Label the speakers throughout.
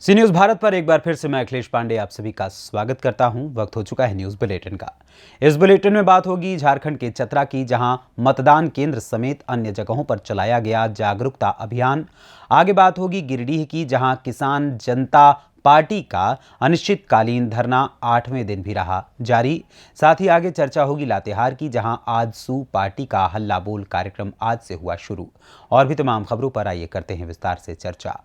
Speaker 1: सी news Bharat पर एक बार फिर से मैं अखिलेश पांडे आप सभी का स्वागत करता हूं। वक्त हो चुका है न्यूज बुलेटिन का। इस बुलेटिन में बात होगी झारखंड के चतरा की, जहां मतदान केंद्र समेत अन्य जगहों पर चलाया गया जागरूकता अभियान। आगे बात होगी गिरिडीह की, जहां किसान जनता पार्टी का अनिश्चितकालीन धरना 8वें दिन भी रहा जारी। साथ ही आगे चर्चा होगी लातेहार की, जहां आजसू पार्टी का हल्ला बोल कार्यक्रम आज से हुआ शुरू। और भी तमाम खबरों पर आइए करते हैं विस्तार से चर्चा।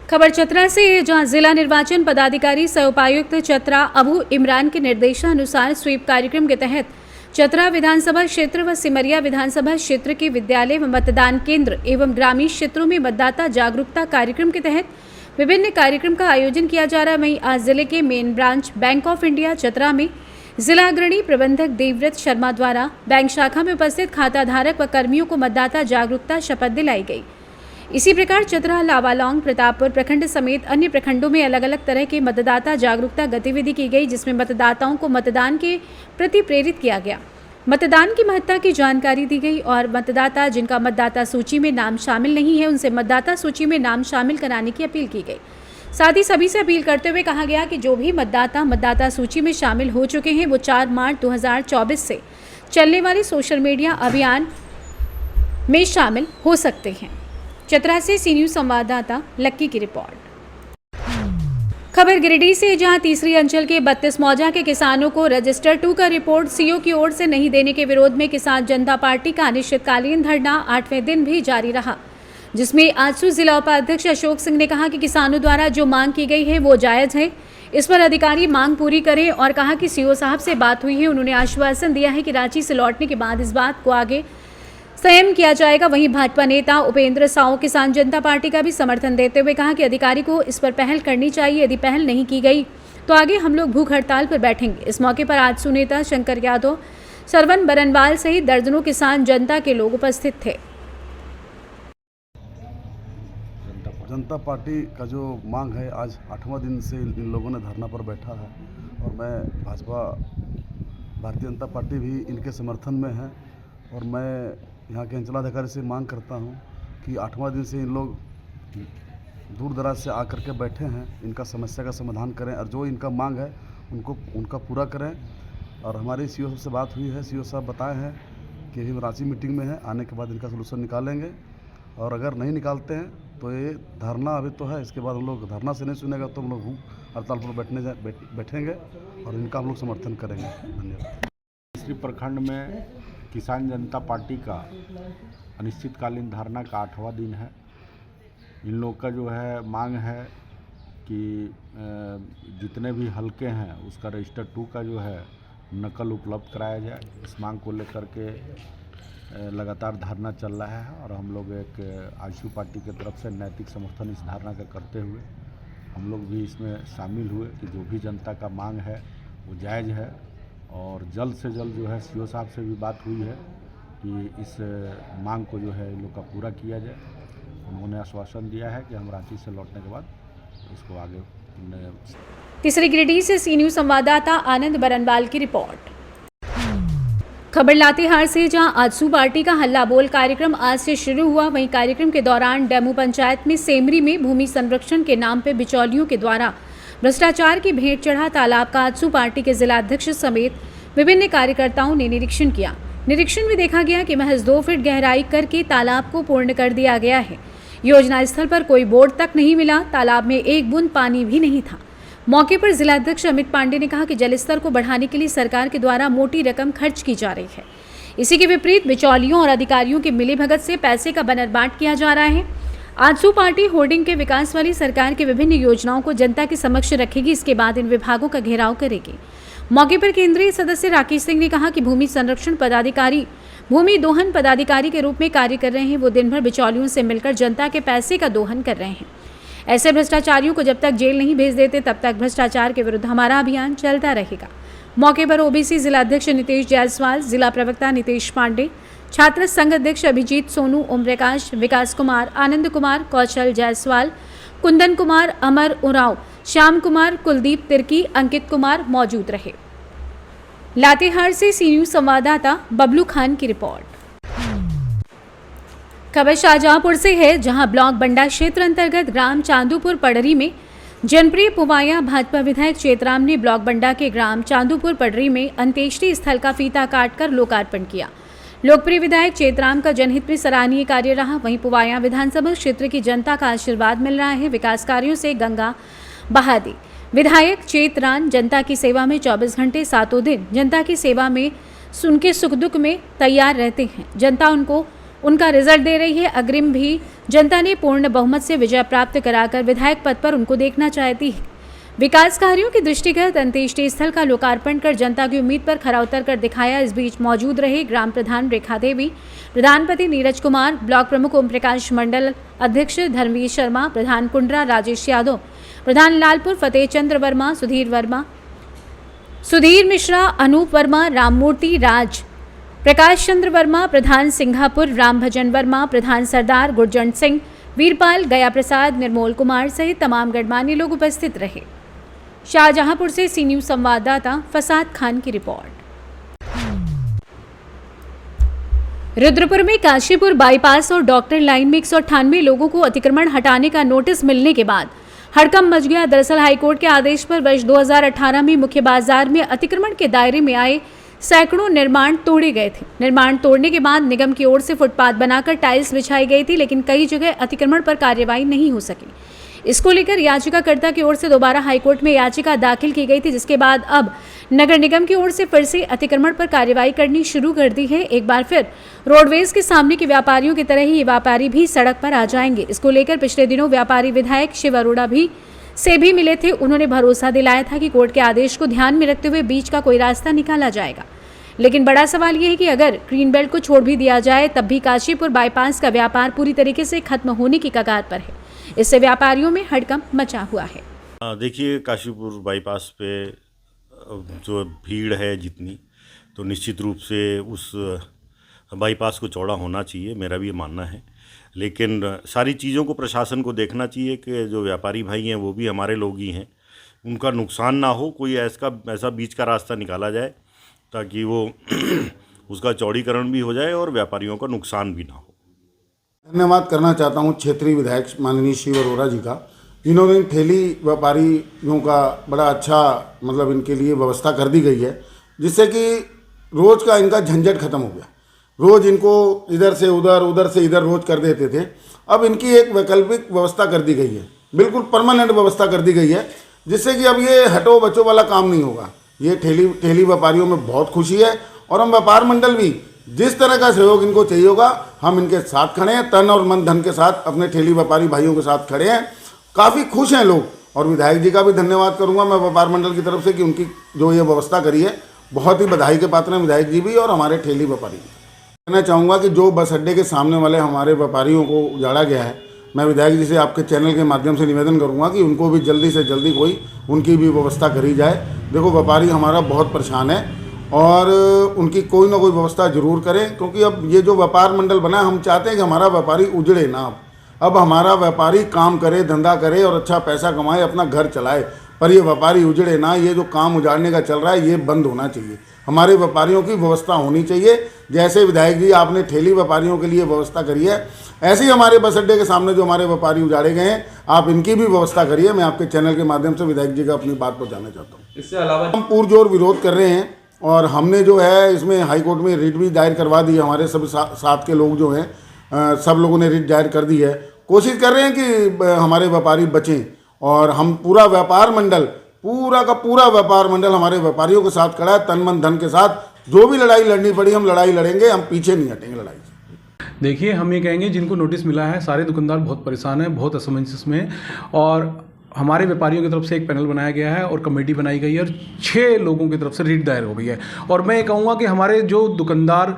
Speaker 2: खबर चतरा से है, जहां जिला निर्वाचन पदाधिकारी सह उपायुक्त चतरा अबू इमरान के निर्देशानुसार स्वीप कार्यक्रम के तहत चतरा विधानसभा क्षेत्र व सिमरिया विधानसभा क्षेत्र के विद्यालय व मतदान केंद्र एवं ग्रामीण क्षेत्रों में मतदाता जागरूकता कार्यक्रम के तहत विभिन्न कार्यक्रम का आयोजन किया जा रहा है। वहीं आज जिले के main branch bank of India Chatra में जिला अग्रणी प्रबंधक देवव्रत शर्मा द्वारा बैंक शाखा में उपस्थित खाता धारक व कर्मियों को मतदाता जागरूकता शपथ दिलाई गई। इसी प्रकार चतरा, लावालौंग, प्रतापपुर प्रखंड समेत अन्य प्रखंडों में अलग अलग तरह के मतदाता जागरूकता गतिविधि की गई, जिसमें मतदाताओं को मतदान के प्रति प्रेरित किया गया, मतदान की महत्ता की जानकारी दी गई और मतदाता जिनका मतदाता सूची में नाम शामिल नहीं है उनसे मतदाता सूची में नाम शामिल कराने की अपील की गई। साथ ही सभी से अपील करते हुए कहा गया कि जो भी मतदाता सूची में शामिल हो चुके हैं वो 4 मार्च 2024 से चलने वाले सोशल मीडिया अभियान में शामिल हो सकते हैं। चतरा से सी न्यूज संवाददाता लक्की की रिपोर्ट। खबर गिरिडीह से, जहां तीसरी अंचल के 32 मौजा के किसानों को रजिस्टर 2 का रिपोर्ट सीओ की ओर से नहीं देने के विरोध में किसान जनता पार्टी का अनिश्चितकालीन धरना 8वें दिन भी जारी रहा, जिसमें आजसू जिला उपाध्यक्ष अशोक सिंह ने कहा कि किसानों द्वारा जो मांग की गई है वो जायज है, इस पर अधिकारी मांग पूरी करें और कहा कि सीओ साहब से बात हुई है, उन्होंने आश्वासन दिया है कि रांची से लौटने के बाद इस बात को आगे संयम किया जाएगा। वहीं भाजपा नेता उपेंद्र साव किसान जनता पार्टी का भी समर्थन देते हुए कहा कि अधिकारी को इस पर पहल करनी चाहिए, यदि पहल नहीं की गई तो आगे हम लोग भूख हड़ताल पर बैठेंगे। इस मौके पर आजसू नेता शंकर यादव, सरवन बरनवाल सहित दर्जनों किसान जनता के लोग उपस्थित थे।
Speaker 3: जनता पार्टी का जो मांग है, आज 8वां दिन से इन लोगों ने धरना पर बैठा है और मैं भारतीय जनता पार्टी भी इनके समर्थन में है और मैं यहाँ के अंचलाधिकारी से मांग करता हूँ कि 8वां दिन से इन लोग दूर दराज से आकर के बैठे हैं, इनका समस्या का समाधान करें और जो इनका मांग है उनका पूरा करें। और हमारी सीओ साहब से बात हुई है, सीओ साहब बताए हैं कि अभी रांची मीटिंग में है, आने के बाद इनका सलूशन निकालेंगे और अगर नहीं निकालते हैं तो ये धरना अभी तो है, इसके बाद हम लोग धरना से नहीं सुनेगा तो हम लोग भूख हड़ताल पर बैठेंगे और इनका हम लोग समर्थन करेंगे। धन्यवाद।
Speaker 4: तीसरी प्रखंड में किसान जनता पार्टी का अनिश्चितकालीन धरना का 8वां दिन है। इन लोग का जो है मांग है कि जितने भी हलके हैं उसका रजिस्टर 2 का जो है नकल उपलब्ध कराया जाए। इस मांग को लेकर के लगातार धरना चल रहा है और हम लोग एक आजसू पार्टी की तरफ से नैतिक समर्थन इस धरना का करते हुए हम लोग भी इसमें शामिल हुए कि जो भी जनता का मांग है वो जायज़ है और जल्द से जल्द जो है सीओ साहब से भी बात हुई है कि इस मांग को जो है इन लोग का पूरा किया जाए। उन्होंने आश्वासन दिया है कि हम रांची से लौटने के बाद इसको आगे।
Speaker 2: तीसरी गिरिडीह से सी न्यूज संवाददाता आनंद बरनवाल की रिपोर्ट। खबर लातेहार से, जहां आजसू पार्टी का हल्ला बोल कार्यक्रम आज से शुरू हुआ। वहीं कार्यक्रम के दौरान डेमू पंचायत में सेमरी में भूमि संरक्षण के नाम पर बिचौलियों के द्वारा भ्रष्टाचार की भेंट चढ़ा तालाब का आजसू पार्टी के जिलाध्यक्ष समेत विभिन्न कार्यकर्ताओं ने निरीक्षण किया। निरीक्षण में देखा गया कि महज 2 फीट गहराई करके तालाब को पूर्ण कर दिया गया है। योजना स्थल पर कोई बोर्ड तक नहीं मिला, तालाब में एक बूंद पानी भी नहीं था। मौके पर जिलाध्यक्ष अमित पांडे ने कहा कि जलस्तर को बढ़ाने के लिए सरकार के द्वारा मोटी रकम खर्च की जा रही है। इसी के विपरीत बिचौलियों और अधिकारियों के मिलीभगत से पैसे का बनरबाट किया जा रहा है। आजसू पार्टी होर्डिंग के विकास वाली सरकार की विभिन्न योजनाओं को जनता के समक्ष रखेगी, इसके बाद इन विभागों का घेराव करेगी। मौके पर केंद्रीय सदस्य राकेश सिंह ने कहा कि भूमि संरक्षण पदाधिकारी भूमि दोहन पदाधिकारी के रूप में कार्य कर रहे हैं। वो दिन भर बिचौलियों से मिलकर जनता के पैसे का दोहन कर रहे हैं। ऐसे भ्रष्टाचारियों को जब तक जेल नहीं भेज देते तब तक भ्रष्टाचार के विरुद्ध हमारा अभियान चलता रहेगा। मौके पर ओबीसी जिलाध्यक्ष नितेश जायसवाल, जिला प्रवक्ता नितेश पांडे, छात्र संघ अध्यक्ष अभिजीत सोनू, ओम प्रकाश, विकास कुमार, आनंद कुमार, कौशल जायसवाल, कुंदन कुमार, अमर उरांव, श्याम कुमार, कुलदीप तिर्की, अंकित कुमार मौजूद रहे। लातेहार से सी न्यूज संवाददाता बबलू खान की रिपोर्ट। खबर शाहजहांपुर से है, जहां ब्लॉक बंडा क्षेत्र अंतर्गत ग्राम चांदूपुर पड़री में जनप्रिय पुवाया भाजपा विधायक चेतराम ने ब्लॉक बंडा के ग्राम चांदूपुर पडरी में अंत्येष्टि स्थल का फीता काटकर लोकार्पण किया। लोकप्रिय विधायक चेतराम का जनहित में सराहनीय कार्य रहा। वहीं पुवाया विधानसभा क्षेत्र की जनता का आशीर्वाद मिल रहा है। विकास कार्यों से गंगा बहा दी। विधायक चेतराम जनता की सेवा में 24 घंटे सातों दिन जनता की सेवा में उनके सुख दुख में तैयार रहते हैं। जनता उनका रिजल्ट दे रही है। अग्रिम भी जनता ने पूर्ण बहुमत से विजय प्राप्त कराकर विधायक पद पर उनको देखना चाहती है। विकास कार्यों के दृष्टिगत अंत्येष्टि स्थल का लोकार्पण कर जनता की उम्मीद पर खरा उतर कर दिखाया। इस बीच मौजूद रहे ग्राम प्रधान रेखा देवी, प्रधानपति नीरज कुमार, ब्लॉक प्रमुख ओम प्रकाश मंडल, अध्यक्ष धर्मवीर शर्मा, प्रधान कुंडरा राजेश यादव, प्रधान लालपुर फतेह चंद्र वर्मा, सुधीर मिश्रा, अनूप वर्मा, राममूर्ति राज, प्रकाश चंद्र वर्मा, प्रधान सिंघापुर, राम भजन वर्मा, प्रधान सरदार गुरजंट सिंह, वीरपाल, गया प्रसाद, निर्मोल कुमार सहित तमाम गणमान्य लोग उपस्थित रहे। शाहजहांपुर से सी न्यूज संवाददाता फसाद खान की रिपोर्ट। रुद्रपुर में काशीपुर बाईपास और डॉक्टर लाइन में 198 लोगों को अतिक्रमण हटाने का नोटिस मिलने के बाद हड़कंप मच गया। दरअसल हाईकोर्ट के आदेश पर वर्ष 2018 में मुख्य बाजार में अतिक्रमण के दायरे में आए सैकड़ों निर्माण तोड़े गए थे। निर्माण तोड़ने के बाद निगम की ओर से फुटपाथ बनाकर टाइल्स बिछाई गई थी, लेकिन कई जगह अतिक्रमण पर कार्रवाई नहीं हो सकी। इसको लेकर याचिकाकर्ता की ओर से दोबारा हाईकोर्ट में याचिका दाखिल की गई थी, जिसके बाद अब नगर निगम की ओर से फिर से अतिक्रमण पर कार्रवाई करनी शुरू कर दी है। एक बार फिर रोडवेज के सामने के व्यापारियों की तरह ही ये व्यापारी भी सड़क पर आ जाएंगे। इसको लेकर पिछले दिनों व्यापारी विधायक शिव अरोड़ा से भी मिले थे। उन्होंने भरोसा दिलाया था कि कोर्ट के आदेश को ध्यान में रखते हुए बीच का कोई रास्ता निकाला जाएगा। लेकिन बड़ा सवाल यह है कि अगर ग्रीन बेल्ट को छोड़ भी दिया जाए तब भी काशीपुर बाईपास का व्यापार पूरी तरीके से खत्म होने की कगार पर है। इससे व्यापारियों में हड़कंप मचा हुआ है।
Speaker 5: देखिए, काशीपुर बाईपास पे जो भीड़ है जितनी, तो निश्चित रूप से उस बाईपास को चौड़ा होना चाहिए, मेरा भी ये मानना है। लेकिन सारी चीज़ों को प्रशासन को देखना चाहिए कि जो व्यापारी भाई हैं वो भी हमारे लोग ही हैं, उनका नुकसान ना हो। कोई ऐसा बीच का रास्ता निकाला जाए ताकि वो उसका चौड़ीकरण भी हो जाए और व्यापारियों का नुकसान भी ना हो।
Speaker 6: धन्यवाद करना चाहता हूँ क्षेत्रीय विधायक माननीय शिव अरोड़ा जी का, जिन्होंने ठेली व्यापारियों का बड़ा अच्छा इनके लिए व्यवस्था कर दी गई है, जिससे कि रोज़ का इनका झंझट खत्म हो गया। रोज़ इनको इधर से उधर से इधर रोज़ कर देते थे। अब इनकी एक वैकल्पिक व्यवस्था कर दी गई है, बिल्कुल परमानेंट व्यवस्था कर दी गई है, जिससे कि अब ये हटो बचो वाला काम नहीं होगा। ये ठेली व्यापारियों में बहुत खुशी है और हम व्यापार मंडल भी जिस तरह का सहयोग इनको चाहिए होगा हम इनके साथ खड़े हैं। तन और मन धन के साथ अपने ठेली व्यापारी भाइयों के साथ खड़े हैं। काफ़ी खुश हैं लोग। और विधायक जी का भी धन्यवाद करूंगा मैं व्यापार मंडल की तरफ से कि उनकी जो ये व्यवस्था करी है बहुत ही बधाई के पात्र हैं विधायक जी भी और हमारे ठेली व्यापारी भी। कहना चाहूँगा कि जो बस अड्डे के सामने वाले हमारे व्यापारियों को उजाड़ा गया है, मैं विधायक जी से आपके चैनल के माध्यम से निवेदन करूंगा कि उनको भी जल्दी से जल्दी कोई उनकी भी व्यवस्था करी जाए। देखो, व्यापारी हमारा बहुत परेशान है और उनकी कोई ना कोई व्यवस्था जरूर करें, क्योंकि अब ये जो व्यापार मंडल बना है हम चाहते हैं कि हमारा व्यापारी उजड़े ना। अब हमारा व्यापारी काम करे, धंधा करे और अच्छा पैसा कमाए, अपना घर चलाए, पर ये व्यापारी उजड़े ना। ये जो काम उजाड़ने का चल रहा है ये बंद होना चाहिए। हमारे व्यापारियों की व्यवस्था होनी चाहिए। जैसे विधायक जी आपने ठेली व्यापारियों के लिए व्यवस्था करी है, ऐसे ही हमारे बस अड्डे के सामने जो हमारे व्यापारी उजाड़े गए हैं आप इनकी भी व्यवस्था करिए। मैं आपके चैनल के माध्यम से विधायक जी का अपनी बात पहुँचाना चाहता हूँ।
Speaker 7: इससे अलावा
Speaker 6: हम पुरजोर विरोध कर रहे हैं और हमने जो है इसमें हाईकोर्ट में रिट भी दायर करवा दी है। हमारे सब साथ के लोग जो हैं सब लोगों ने रिट दायर कर दी है। कोशिश कर रहे हैं कि हमारे व्यापारी बचें और हम पूरा व्यापार मंडल हमारे व्यापारियों के साथ खड़ा है, तन मन धन के साथ। जो भी लड़ाई लड़नी पड़ी हम लड़ाई लड़ेंगे, हम पीछे नहीं हटेंगे लड़ाई से।
Speaker 7: देखिए, हम ये कहेंगे जिनको नोटिस मिला है सारे दुकानदार बहुत परेशान हैं, बहुत असमंजस में, और हमारे व्यापारियों की तरफ से एक पैनल बनाया गया है और कमेटी बनाई गई है और 6 लोगों की तरफ से रिट दायर हो गई है। और मैं ये कहूँगा कि हमारे जो दुकानदार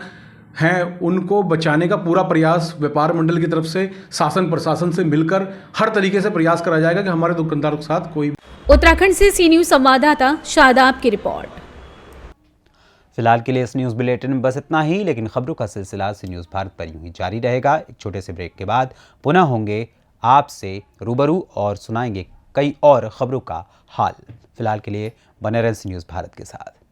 Speaker 7: हैं उनको बचाने का पूरा प्रयास व्यापार मंडल की तरफ से शासन प्रशासन से मिलकर हर तरीके से प्रयास करा जाएगा कि हमारे दुकानदारों के साथ कोई।
Speaker 2: उत्तराखंड से सी न्यूज संवाददाता शादाब की रिपोर्ट।
Speaker 1: फिलहाल के लिए इस न्यूज़ बुलेटिन में बस इतना ही, लेकिन खबरों का सिलसिला सी न्यूज़ भारत पर यूं ही जारी रहेगा। एक छोटे से ब्रेक के बाद पुनः होंगे आपसे रूबरू और सुनाएंगे कई और खबरों का हाल। फिलहाल के लिए बने रहें सी न्यूज़ भारत के साथ।